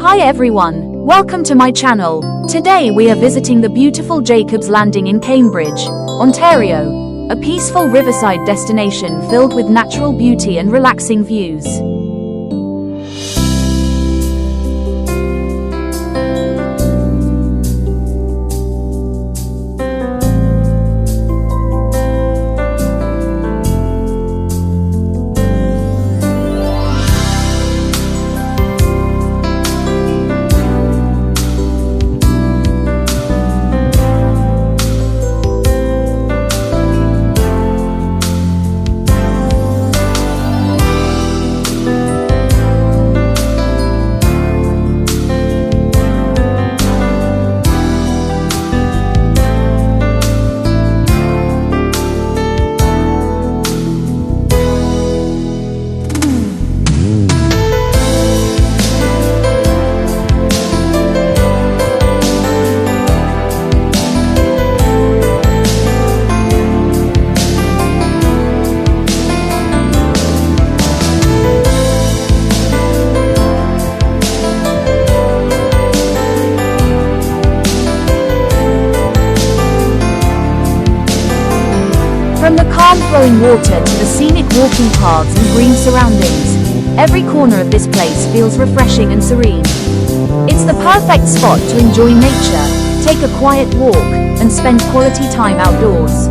Hi everyone, welcome to my channel. Today we are visiting the beautiful Jacob's Landing in Cambridge, Ontario, a peaceful riverside destination filled with natural beauty and relaxing views. From the calm flowing water to the scenic walking paths and green surroundings, every corner of this place feels refreshing and serene. It's the perfect spot to enjoy nature, take a quiet walk, and spend quality time outdoors.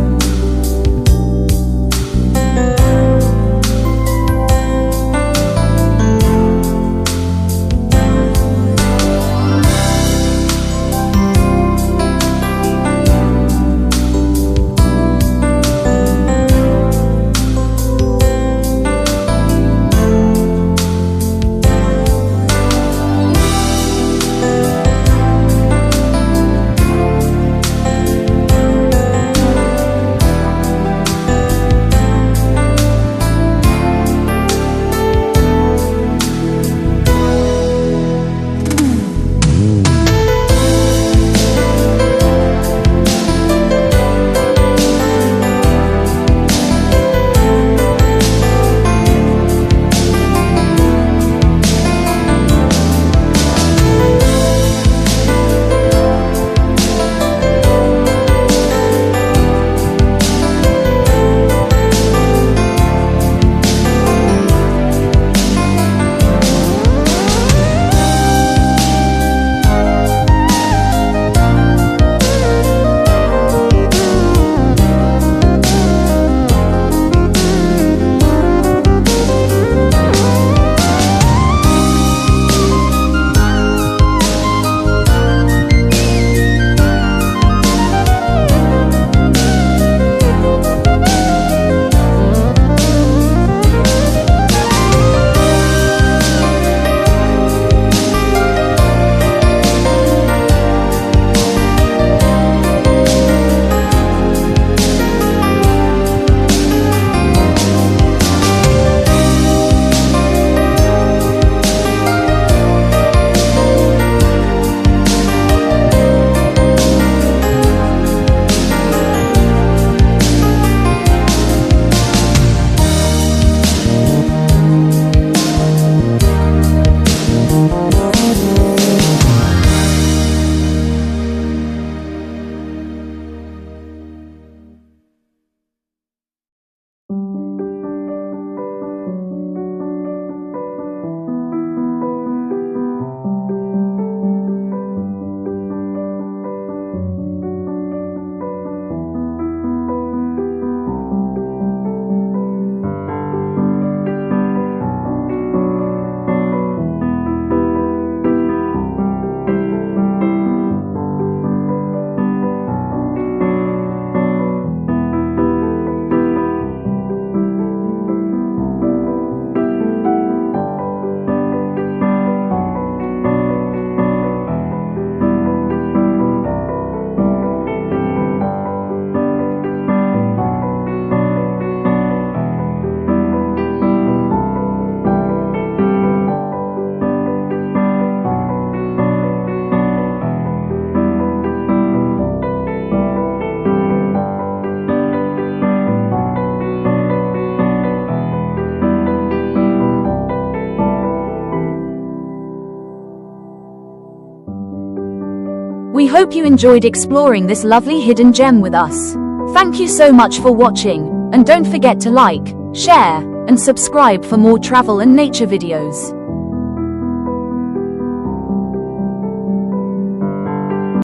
We hope you enjoyed exploring this lovely hidden gem with us. Thank you so much for watching, and don't forget to like, share, and subscribe for more travel and nature videos.